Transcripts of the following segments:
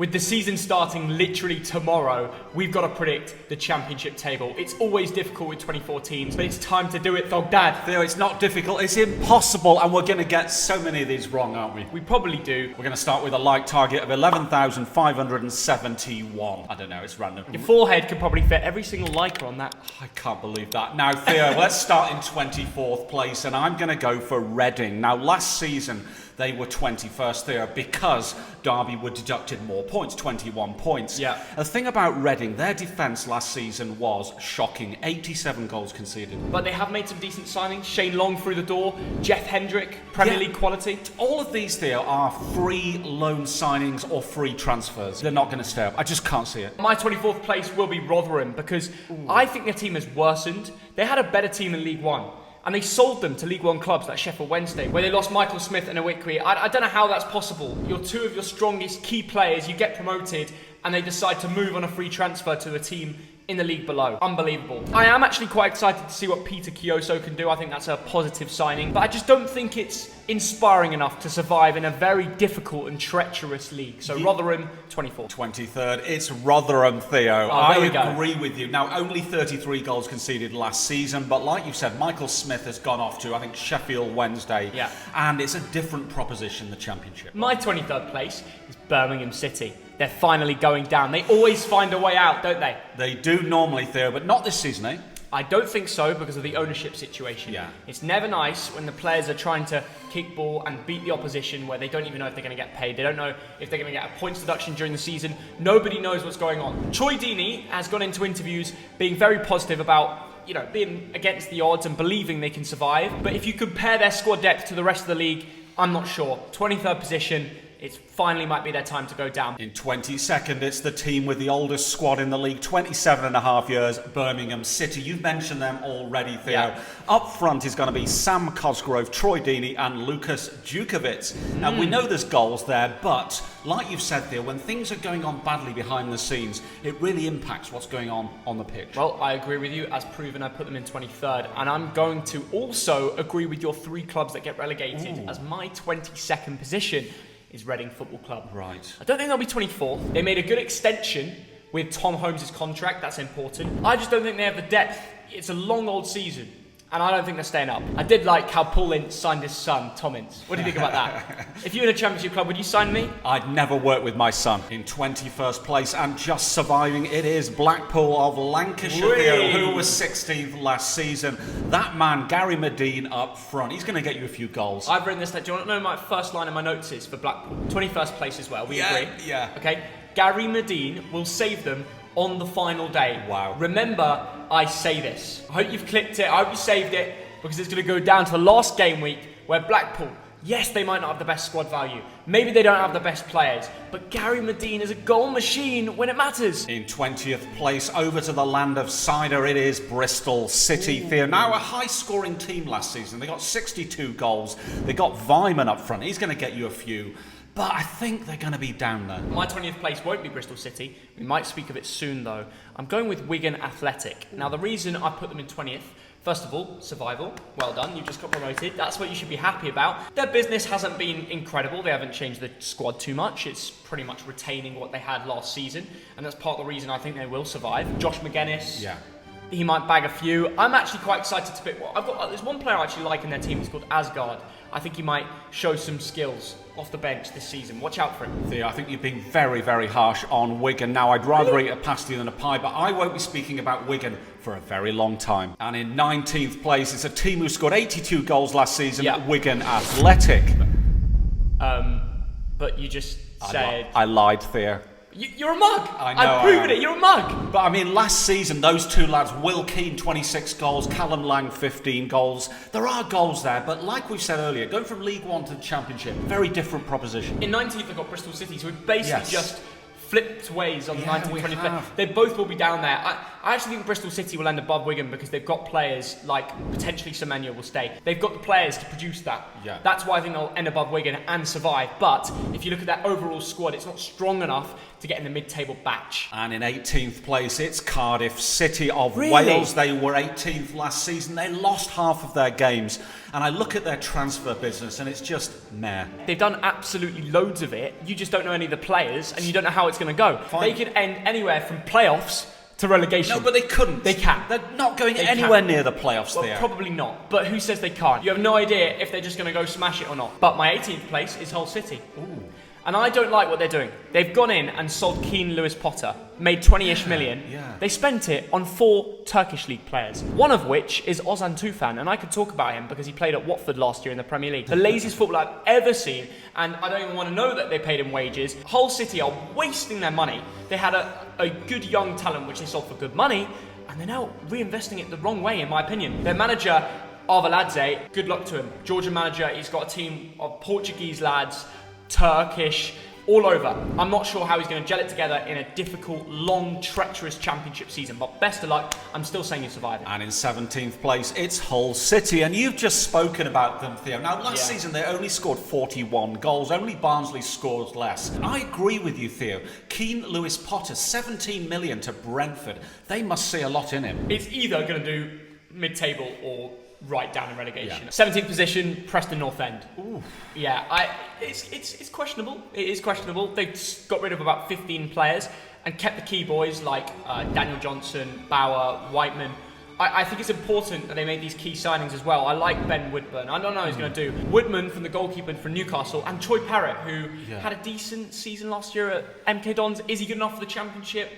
With the season starting literally tomorrow, we've got to predict the championship table. It's always difficult with 24 teams, but it's time to do it, Thog Dad. Theo, it's not difficult, it's impossible, and we're going to get so many of these wrong, aren't we? We probably do. We're going to start with a like target of 11,571. I don't know, it's random. Your forehead could probably fit every single liker on that. I can't believe that. Now, Theo, let's start in 24th place, and I'm going to go for Reading. Now, last season, they were 21st, Theo, because Derby were deducted more points, 21 points. Yeah. The thing about Reading, their defence last season was shocking. 87 goals conceded. But they have made some decent signings. Shane Long through the door, Jeff Hendrick, Premier League quality. All of these, Theo, are free loan signings or free transfers. They're not going to stay up. I just can't see it. My 24th place will be Rotherham because I think their team has worsened. They had a better team in League One. And they sold them to League One clubs like Sheffield Wednesday, where they lost Michael Smith and Enquiries. I don't know how that's possible. You're two of your strongest key players, you get promoted, and they decide to move on a free transfer to a team in the league below. Unbelievable. I am actually quite excited to see what Peter Kioso can do. I think that's a positive signing, but I just don't think it's inspiring enough to survive in a very difficult and treacherous league. So Rotherham, 24th. 23rd, it's Rotherham, Theo. Oh, there we go. I agree with you. Now, only 33 goals conceded last season, but like you said, Michael Smith has gone off to, I think, Sheffield Wednesday. Yeah. And it's a different proposition, the Championship. My 23rd place is Birmingham City. They're finally going down. They always find a way out, don't they? They do normally, Theo, but not this season, eh? I don't think so because of the ownership situation. Yeah. It's never nice when the players are trying to kick ball and beat the opposition where they don't even know if they're going to get paid. They don't know if they're going to get a points deduction during the season. Nobody knows what's going on. Troy Deeney has gone into interviews being very positive about being against the odds and believing they can survive. But if you compare their squad depth to the rest of the league, I'm not sure. 23rd position. It finally might be their time to go down. In 22nd, it's the team with the oldest squad in the league, 27 and a half years, Birmingham City. You've mentioned them already, Theo. Yeah. Up front is going to be Sam Cosgrove, Troy Deeney and Lucas Djukovic. Now, we know there's goals there, but like you've said, Theo, when things are going on badly behind the scenes, it really impacts what's going on the pitch. Well, I agree with you. As proven, I put them in 23rd. And I'm going to also agree with your three clubs that get relegated as my 22nd position is Reading Football Club. Right. I don't think they'll be 24th. They made a good extension with Tom Holmes' contract. That's important. I just don't think they have the depth. It's a long old season, and I don't think they're staying up. I did like how Paul Ince signed his son, Tom Ince. What do you think about that? If you were in a championship club, would you sign me? I'd never work with my son. In 21st place and just surviving, it is Blackpool of Lancashire, Theo, who was 16th last season. That man, Gary Medine, up front. He's going to get you a few goals. I've written this. Do you want to know my first line in my notes is for Blackpool? 21st place as well. We agree? Yeah. Okay. Gary Medine will save them on the final day. Wow. Remember, I say this. I hope you've clicked it. I hope you saved it because it's going to go down to the last game week where Blackpool, yes, they might not have the best squad value. Maybe they don't have the best players, but Gary Medine is a goal machine when it matters. In 20th place, over to the land of cider, it is Bristol City, Theo. Now, a high-scoring team last season. They got 62 goals. They got Vyman up front. He's going to get you a few. But I think they're going to be down there. My 20th place won't be Bristol City. We might speak of it soon, though. I'm going with Wigan Athletic. Now, the reason I put them in 20th, first of all, survival. Well done, you just got promoted. That's what you should be happy about. Their business hasn't been incredible. They haven't changed the squad too much. It's pretty much retaining what they had last season. And that's part of the reason I think they will survive. Josh McGuinness. Yeah. He might bag a few. I'm actually quite excited to pick. There's one player I actually like in their team. He's called Asgard. I think he might show some skills off the bench this season. Watch out for him. Theo, I think you've been very, very harsh on Wigan. Now, I'd rather eat a pasty than a pie, but I won't be speaking about Wigan for a very long time. And in 19th place, it's a team who scored 82 goals last season, Wigan Athletic. But you just said... I lied, Theo. You're a mug. I know. I've proven it. You're a mug. But I mean, last season, those two lads, Will Keane, 26 goals, Callum Lang, 15 goals. There are goals there, but like we said earlier, going from League One to the Championship, very different proposition. In 19th, they've got Bristol City, so we basically just flipped ways on 19th, 20th. They both will be down there. I actually think Bristol City will end above Wigan because they've got players like potentially Semenyo will stay. They've got the players to produce that. Yeah. That's why I think they'll end above Wigan and survive. But if you look at their overall squad, it's not strong enough to get in the mid-table batch. And in 18th place, it's Cardiff, City of Really? Wales. They were 18th last season. They lost half of their games. And I look at their transfer business and it's just meh. They've done absolutely loads of it. You just don't know any of the players and you don't know how it's going to go. Fine. They could end anywhere from playoffs to relegation. No, but they couldn't. They can. They're not going They anywhere can. near the playoffs Well, there. probably not. But who says they can't? You have no idea if they're just going to go smash it or not. But my 18th place is Hull City. Ooh. And I don't like what they're doing. They've gone in and sold Keane Lewis Potter, made 20-ish million. Yeah. They spent it on 4 Turkish league players, one of which is Ozan Tufan, and I could talk about him because he played at Watford last year in the Premier League. The laziest football I've ever seen, and I don't even want to know that they paid him wages. Hull City are wasting their money. They had a good young talent which they sold for good money, and they're now reinvesting it the wrong way, in my opinion. Their manager, Arveladze, good luck to him. Georgian manager, he's got a team of Portuguese lads, Turkish, all over. I'm not sure how he's going to gel it together in a difficult, long, treacherous championship season, but best of luck. I'm still saying you're surviving. And in 17th place, it's Hull City. And you've just spoken about them, Theo. Now, last season, they only scored 41 goals. Only Barnsley scored less. I agree with you, Theo. Keane Lewis Potter, 17 million to Brentford. They must see a lot in him. It's either going to do mid-table or right down in relegation. Yeah. 17th position, Preston North End. Ooh. Yeah, it's questionable. It is questionable. They've got rid of about 15 players and kept the key boys like Daniel Johnson, Bauer, Whiteman. I think it's important that they made these key signings as well. I like Ben Woodburn. I don't know what he's going to do. Woodman from the goalkeeper from Newcastle and Troy Parrott, who had a decent season last year at MK Dons. Is he good enough for the Championship?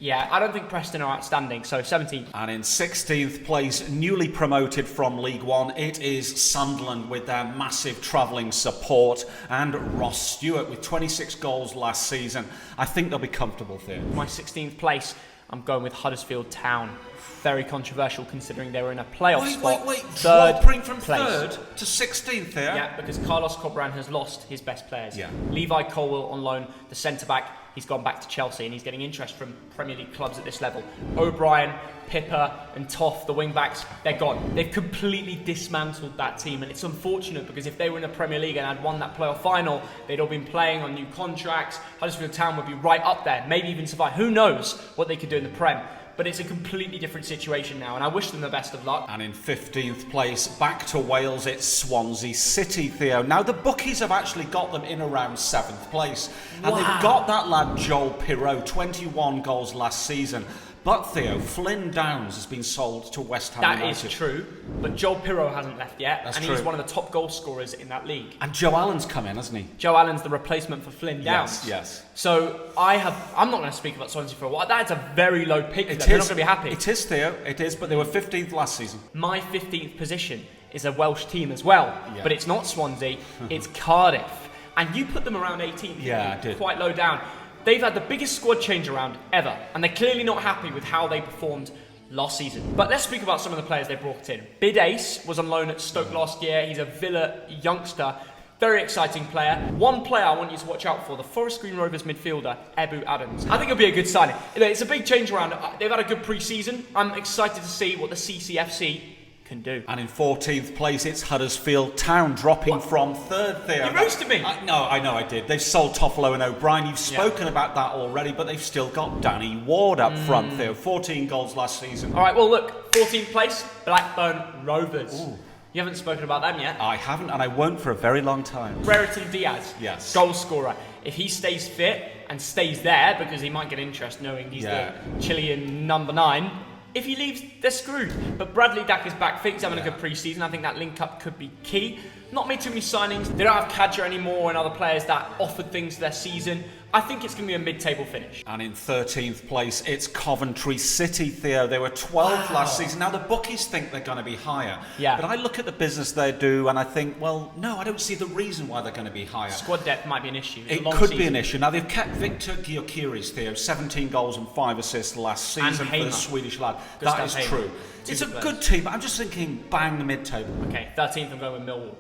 Yeah, I don't think Preston are outstanding, so 17th. And in 16th place, newly promoted from League One, it is Sunderland with their massive travelling support and Ross Stewart with 26 goals last season. I think they'll be comfortable there. My 16th place, I'm going with Huddersfield Town. Very controversial considering they were in a playoff spot. Wait. Third Dropping from place. 3rd to 16th there? Yeah, because Carlos Cobran has lost his best players. Yeah. Levi Colwill on loan, the centre-back, he's gone back to Chelsea and he's getting interest from Premier League clubs at this level. O'Brien, Pippa and Toff, the wing-backs, they're gone. They've completely dismantled that team and it's unfortunate because if they were in the Premier League and had won that playoff final, they'd all been playing on new contracts. Huddersfield Town would be right up there, maybe even survive. Who knows what they could do in the Prem? But it's a completely different situation now, and I wish them the best of luck. And in 15th place, back to Wales, it's Swansea City, Theo. Now, the bookies have actually got them in around 7th place. And they've got that lad, Joel Pirot, 21 goals last season. But, Theo, Flynn Downs has been sold to West Ham United. That is true, but Joel Pirot hasn't left yet, That's and true. he's one of the top goal scorers in that league. And Joe Allen's come in, hasn't he? Joe Allen's the replacement for Flynn Downs. Yes. So I'm not going to speak about Swansea for a while. That's a very low pick. They're not going to be happy. It is, Theo. It is, but they were 15th last season. My 15th position is a Welsh team as well, but it's not Swansea, it's Cardiff. And you put them around 18th, Yeah, I did. quite low down. They've had the biggest squad change around ever, and they're clearly not happy with how they performed last season. But let's speak about some of the players they brought in. Bid Ace was on loan at Stoke last year. He's a Villa youngster. Very exciting player. One player I want you to watch out for, the Forest Green Rovers midfielder, Ebu Adams. I think it'll be a good signing. It's a big change around. They've had a good pre-season. I'm excited to see what the CCFC can do. And in 14th place, it's Huddersfield Town, dropping from 3rd there. You roasted me. I know I did. They've sold Toffolo and O'Brien. You've spoken about that already, but they've still got Danny Ward up front there. 14 goals last season. All right, well, look, 14th place, Blackburn Rovers. Ooh. You haven't spoken about them yet. I haven't, and I won't for a very long time. Brereton Diaz, Yes. goal scorer. If he stays fit and stays there, because he might get interest knowing he's the Chilean number 9, if he leaves, they're screwed. But Bradley Dack is back fit. He's having a good pre-season. I think that link-up could be key. Not made too many signings. They don't have Kadra anymore and other players that offered things to their season. I think it's going to be a mid-table finish. And in 13th place, it's Coventry City, Theo. They were 12th last season. Now, the bookies think they're going to be higher. Yeah. But I look at the business they do, and I think, well, no, I don't see the reason why they're going to be higher. Squad depth might be an issue. It could be an issue. Now, they've kept Victor Gyökeres, Theo, 17 goals and 5 assists last season for the Swedish lad. That is true. It's a good team, but I'm just thinking, bang the mid-table. Okay, 13th, I'm going with Millwall.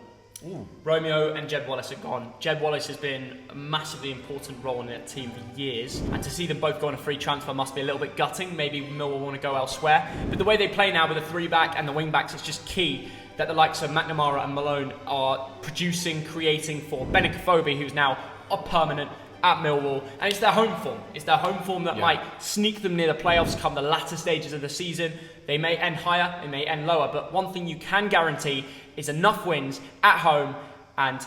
Romeo and Jed Wallace are gone. Jed Wallace has been a massively important role in that team for years, and to see them both go on a free transfer must be a little bit gutting. Maybe Millwall want to go elsewhere, but the way they play now with the 3-back and the wing-backs, it's just key that the likes of McNamara and Malone are producing, creating for Benicophobe, who's now a permanent at Millwall, and it's their home form. It's their home form that might sneak them near the playoffs come the latter stages of the season. They may end higher, they may end lower, but one thing you can guarantee is enough wins at home, and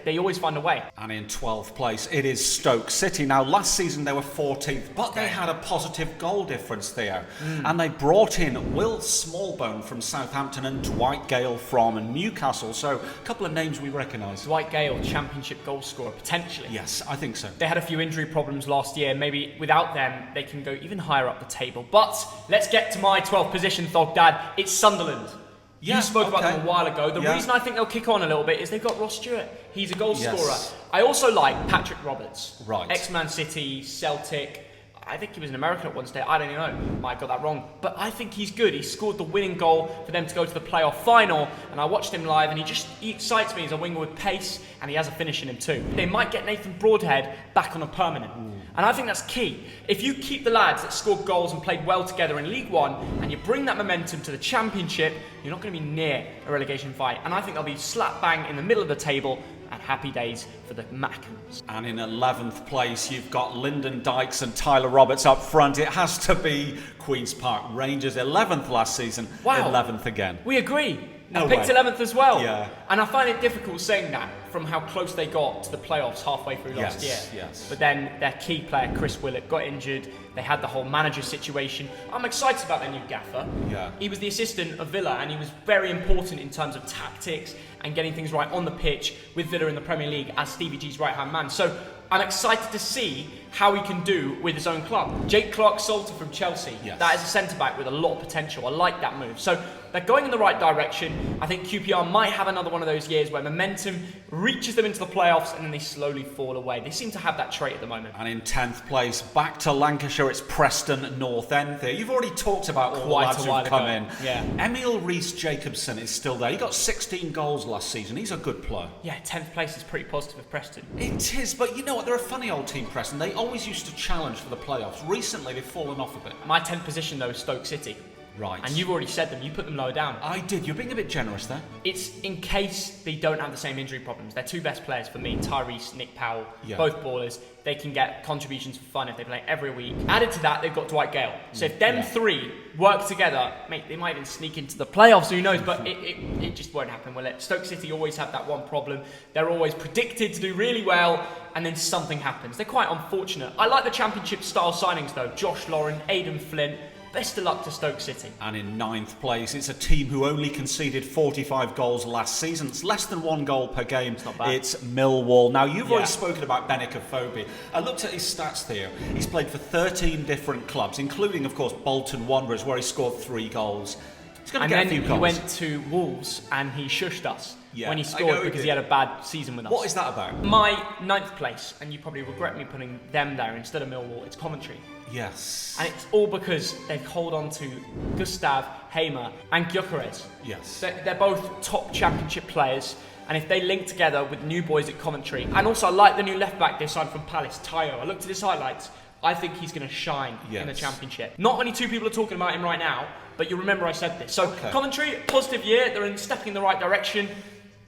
they always find a way. And in 12th place, it is Stoke City. Now, last season they were 14th, but they had a positive goal difference there. And they brought in Will Smallbone from Southampton and Dwight Gale from Newcastle. So, a couple of names we recognise. Dwight Gale, championship goal scorer, potentially. Yes, I think so. They had a few injury problems last year. Maybe without them, they can go even higher up the table. But let's get to my 12th position, Thogdad. It's Sunderland. You spoke about them a while ago. The reason I think they'll kick on a little bit is they've got Ross Stewart. He's a goal scorer. I also like Patrick Roberts. Ex-Man City, Celtic. I think he was an American at one stage. I don't know. Might have got that wrong. But I think he's good. He scored the winning goal for them to go to the playoff final. And I watched him live, and he excites me as a winger with pace, and he has a finish in him too. They might get Nathan Broadhead back on a permanent. And I think that's key. If you keep the lads that scored goals and played well together in League One, and you bring that momentum to the Championship, you're not going to be near a relegation fight. And I think they'll be slap bang in the middle of the table, and happy days for the Mackens. And in 11th place, you've got Lyndon Dykes and Tyler Roberts up front. It has to be Queen's Park Rangers. 11th last season, 11th again. We agree. No I picked way. 11th as well. Yeah. And I find it difficult saying that from how close they got to the playoffs halfway through last year. Yes. But then their key player, Chris Willett, got injured. They had the whole manager situation. I'm excited about their new gaffer. Yeah. He was the assistant of Villa, and he was very important in terms of tactics and getting things right on the pitch with Villa in the Premier League as Stevie G's right-hand man. So I'm excited to see how he can do with his own club. Jake Clark-Salter from Chelsea. Yes. That is a centre-back with a lot of potential. I like that move. So they're going in the right direction. I think QPR might have another one of those years where momentum reaches them into the playoffs and then they slowly fall away. They seem to have that trait at the moment. And in 10th place, back to Lancashire, it's Preston North End there. You've already talked about all the lads who've come in. Yeah. Emil Rees-Jacobson is still there. He got 16 goals last season. He's a good player. Yeah, 10th place is pretty positive with Preston. It is, but you know what? They're a funny old team, Preston. They always used to challenge for the playoffs. Recently, they've fallen off a bit. My 10th position, though, is Stoke City. Right. And you've already said them. You put them lower down. I did. You're being a bit generous there. It's in case they don't have the same injury problems. Their two best players for me, Tyrese, Nick Powell, both ballers. They can get contributions for fun if they play every week. Added to that, they've got Dwight Gale. So if them three work together, mate, they might even sneak into the playoffs. Who knows? But it just won't happen, will it? Stoke City always have that one problem. They're always predicted to do really well, and then something happens. They're quite unfortunate. I like the Championship style signings though. Josh Lauren, Aidan Flint. Best of luck to Stoke City. And in 9th place, it's a team who only conceded 45 goals last season. It's less than 1 goal per game. It's not bad. It's Millwall. Now, you've already spoken about Benicophobe. I looked at his stats there. He's played for 13 different clubs, including, of course, Bolton Wanderers, where he scored 3 goals. He's going to get a few goals. He went to Wolves and he shushed us when he scored because he had a bad season with us. What is that about? My 9th place, and you probably regret me putting them there instead of Millwall, it's Coventry. Yes. And it's all because they hold on to Gustav, Hamer and Gyökeres. Yes. They're both top Championship players, and if they link together with new boys at Coventry, and also I like the new left-back they signed from Palace, Tayo. I looked at his highlights. I think he's going to shine in the Championship. Not many two people are talking about him right now, but you remember I said this. So Coventry, positive year. They're stepping in the right direction.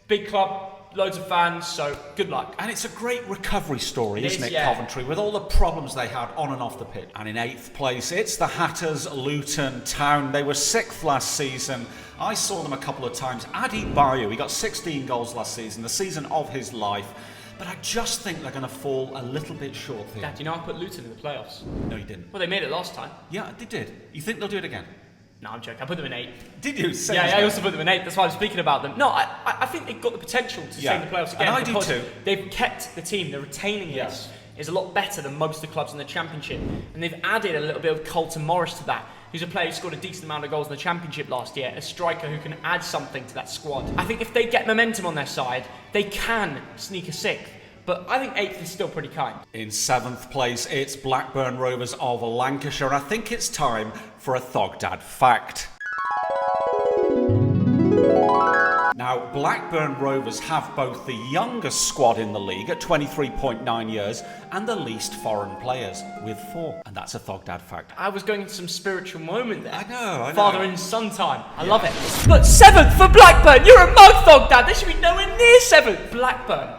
Big club, loads of fans, so good luck. And it's a great recovery story, isn't it, yeah. Coventry, with all the problems they had on and off the pitch. And in 8th place, it's the Hatters, Luton Town. They were 6th last season. I saw them a couple of times. Adi Bayu, he got 16 goals last season, the season of his life. But I just think they're going to fall a little bit short here. Dad, you know I put Luton in the playoffs. No, you didn't. Well, they made it last time. Yeah, they did. You think they'll do it again? No, I'm joking. I put them in 8th. Did you? Yeah, I also put them in 8th. That's why I was speaking about them. No, I think they've got the potential to stay in the playoffs again. And I do too. They've kept the team. They're retaining this. Is a lot better than most of the clubs in the Championship. And they've added a little bit of Colton Morris to that, who's a player who scored a decent amount of goals in the Championship last year, a striker who can add something to that squad. I think if they get momentum on their side, they can sneak a 6th. But I think 8th is still pretty kind. In 7th place, it's Blackburn Rovers of Lancashire. And I think it's time for a Thogdad fact. Now, Now, Blackburn Rovers have both the youngest squad in the league at 23.9 years and the least foreign players with 4. And that's a Thogdad fact. I was going into some spiritual moment there. I know. Father and son time. I love it. But 7th for Blackburn. You're a mug, Thogdad. They should be nowhere near 7th. Blackburn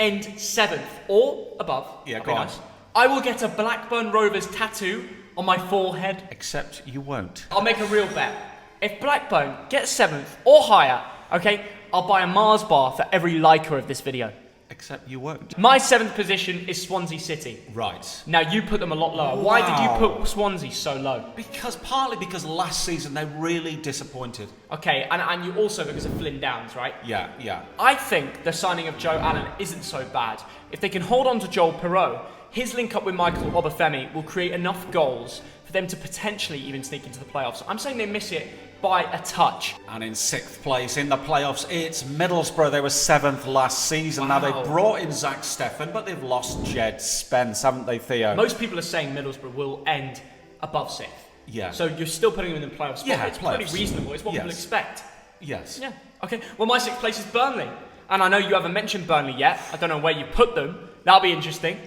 end 7th or above. Yeah, That'd go be on. nice. I will get a Blackburn Rovers tattoo on my forehead. Except you won't. I'll make a real bet. If Blackburn gets 7th or higher, okay, I'll buy a Mars bar for every liker of this video. Except you won't. My 7th position is Swansea City. Right. Now you put them a lot lower. Why did you put Swansea so low? Partly because last season they really disappointed. Okay, and you also because of Flynn Downs, right? Yeah. I think the signing of Joe Allen isn't so bad. If they can hold on to Joel Perreault, his link up with Michael Obafemi will create enough goals for them to potentially even sneak into the playoffs. I'm saying they miss it by a touch. And in 6th place in the playoffs, it's Middlesbrough. They were 7th last season. Wow. Now they brought in Zach Steffen, but they've lost Jed Spence, haven't they, Theo? Most people are saying Middlesbrough will end above 6th. Yeah. So you're still putting them in the playoffs. Yeah, it's playoffs. pretty reasonable. It's what people Yes. expect. Yes. Yeah. Okay. Well, my 6th place is Burnley. And I know you haven't mentioned Burnley yet. I don't know where you put them. That'll be interesting.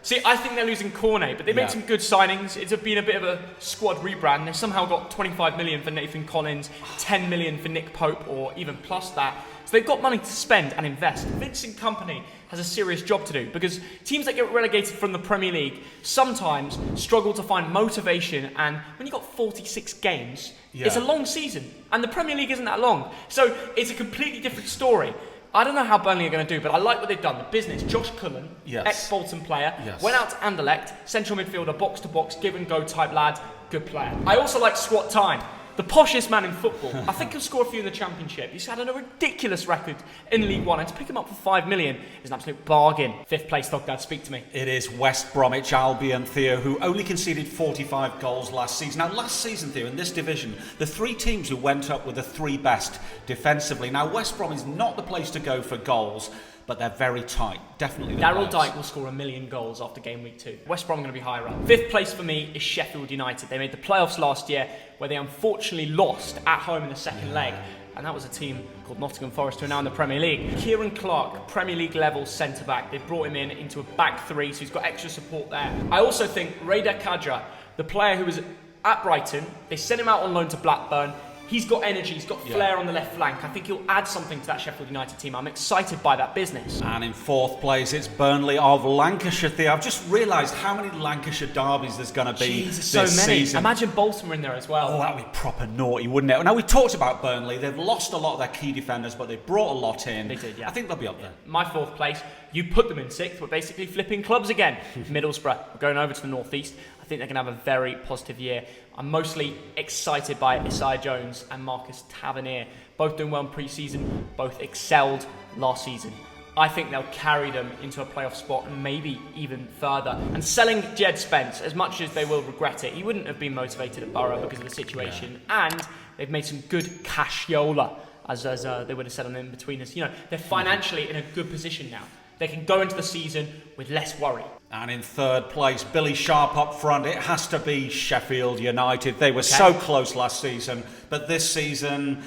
See, I think they're losing Cornet, but they made some good signings. It's been a bit of a squad rebrand. They somehow got 25 million for Nathan Collins, 10 million for Nick Pope, or even plus that. So they've got money to spend and invest. Vincent Kompany has a serious job to do because teams that get relegated from the Premier League sometimes struggle to find motivation. And when you've got 46 games, it's a long season. And the Premier League isn't that long. So it's a completely different story. I don't know how Burnley are going to do, but I like what they've done. The business, Josh Cullen, ex-Bolton player, went out to Anderlecht, central midfielder, box-to-box, give-and-go type lad, good player. I also like Squat Time, the poshest man in football. I think he'll score a few in the Championship. He's had a ridiculous record in League One, and to pick him up for 5 million is an absolute bargain. 5th place, Thogdad, speak to me. It is West Bromwich Albion, Theo, who only conceded 45 goals last season. Now, last season, Theo, in this division, the 3 teams who went up were the 3 best defensively. Now, West Brom is not the place to go for goals, but they're very tight. Definitely. Daryl Dike will score 1 million goals after game week 2. West Brom are going to be higher up. 5th place for me is Sheffield United. They made the playoffs last year, where they unfortunately lost at home in the second leg. And that was a team called Nottingham Forest, who are now in the Premier League. Kieran Clark, Premier League level centre-back. They brought him in into a back 3, so he's got extra support there. I also think Reda Kadra, the player who was at Brighton, they sent him out on loan to Blackburn. He's got energy, he's got flair on the left flank. I think he'll add something to that Sheffield United team. I'm excited by that business. And in 4th place, it's Burnley of Lancashire, Theo. I've just realised how many Lancashire derbies there's going to be this season. Imagine Bolton were in there as well. Oh, that would be proper naughty, wouldn't it? Now, we talked about Burnley. They've lost a lot of their key defenders, but they brought a lot in. They did, yeah. I think they'll be up there. My 4th place, you put them in 6th. We're basically flipping clubs again. Middlesbrough, we're going over to the northeast. I think they're going to have a very positive year. I'm mostly excited by Isaiah Jones and Marcus Tavernier. Both doing well in pre-season, both excelled last season. I think they'll carry them into a playoff spot and maybe even further. And selling Jed Spence, as much as they will regret it, he wouldn't have been motivated at Borough because of the situation. And they've made some good cashola, as they would have said on the in-betweeners. You know, they're financially in a good position now. They can go into the season with less worry. And in 3rd place, Billy Sharp up front. It has to be Sheffield United. They were so close last season, but this season,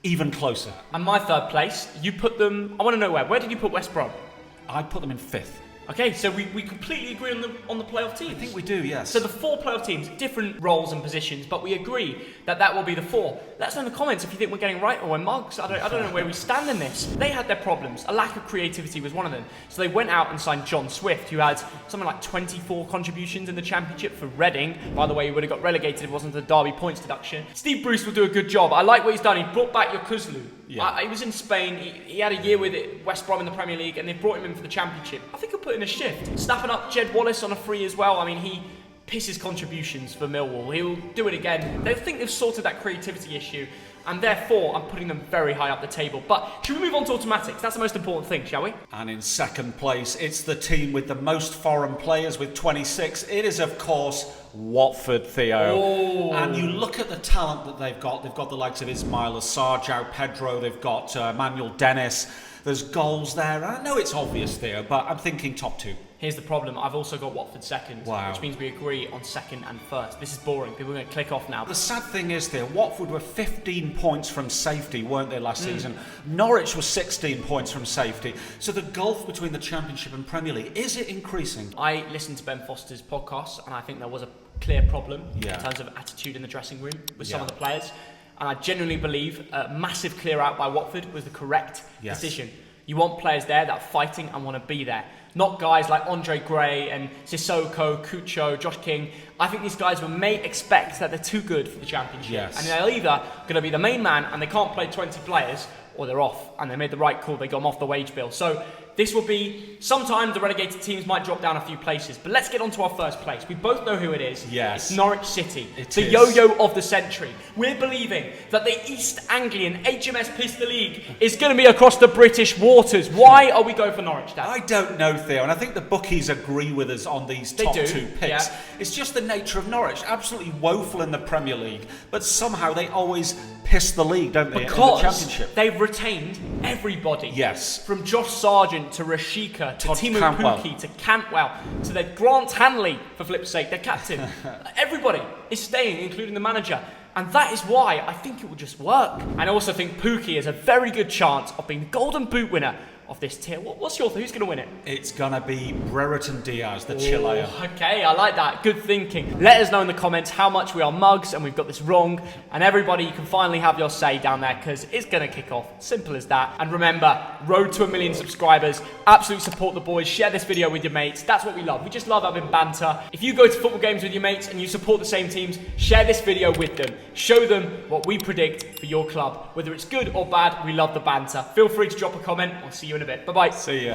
even closer. And my 3rd place, you put them, I want to know where. Where did you put West Brom? I put them in 5th. Okay, so we completely agree on the playoff teams. I think we do, yes. So the 4 playoff teams, different roles and positions, but we agree that will be the 4. Let us know in the comments if you think we're getting right or we're mugs. I don't know where we stand in this. They had their problems. A lack of creativity was one of them. So they went out and signed John Swift, who had something like 24 contributions in the Championship for Reading. By the way, he would have got relegated if it wasn't the Derby points deduction. Steve Bruce will do a good job. I like what he's done. He brought back Yokozlu. Yeah. He was in Spain. He had a year with West Brom in the Premier League, and they brought him in for the Championship. I think he'll put in a shift. Snapping up Jed Wallace on a free as well. I mean, he pisses contributions for Millwall. He'll do it again. They think they've sorted that creativity issue, and therefore I'm putting them very high up the table. But should we move on to automatics? That's the most important thing, shall we? And in 2nd place, it's the team with the most foreign players with 26. It is, of course, Watford, Theo. Oh. And you look at the talent that they've got. They've got the likes of Ismail Assar, Pedro. They've got Manuel Dennis. There's goals there. I know it's obvious, Theo, but I'm thinking top 2. Here's the problem, I've also got Watford second, Wow. which means we agree on second and first. This is boring, people are going to click off now. The sad thing is there, Watford were 15 points from safety, weren't they, last season? Norwich was 16 points from safety. So the gulf between the Championship and Premier League, is it increasing? I listened to Ben Foster's podcast, and I think there was a clear problem in terms of attitude in the dressing room with some of the players. And I genuinely believe a massive clear out by Watford was the correct decision. You want players there that are fighting and want to be there. Not guys like Andre Gray and Sissoko, Cucho, Josh King. I think these guys may expect that they're too good for the Championship. Yes. And they're either going to be the main man and they can't play 20 players, or they're off and they made the right call, they got them off the wage bill. So this will be, sometimes the relegated teams might drop down a few places, but let's get on to our first place. We both know who it is. Yes. It's Norwich City, It the is. yo-yo of the century. We're believing that the East Anglian HMS Pistol League is going to be across the British waters. Why are we going for Norwich, Dad? I don't know, Theo, and I think the bookies agree with us on these top two picks. Yeah. It's just the nature of Norwich, absolutely woeful in the Premier League, but somehow they always piss the league, don't they, in the Because Championship? they've retained everybody. Yes. From Josh Sargent to Rashika to Todd Timu Cantwell. Pukki to Cantwell to their Grant Hanley, for flip's sake, their captain. Everybody is staying, including the manager. And that is why I think it will just work. And I also think Pukki has a very good chance of being the Golden Boot winner of this tier. What's your thought? Who's going to win it? It's going to be Brereton Diaz, the Chilean. Okay, I like that. Good thinking. Let us know in the comments how much we are mugs and we've got this wrong. And everybody, you can finally have your say down there because it's going to kick off. Simple as that. And remember, road to 1 million subscribers. Absolutely support the boys. Share this video with your mates. That's what we love. We just love having banter. If you go to football games with your mates and you support the same teams, share this video with them. Show them what we predict for your club. Whether it's good or bad, we love the banter. Feel free to drop a comment. I'll see you in a bit. Bye-bye. See ya.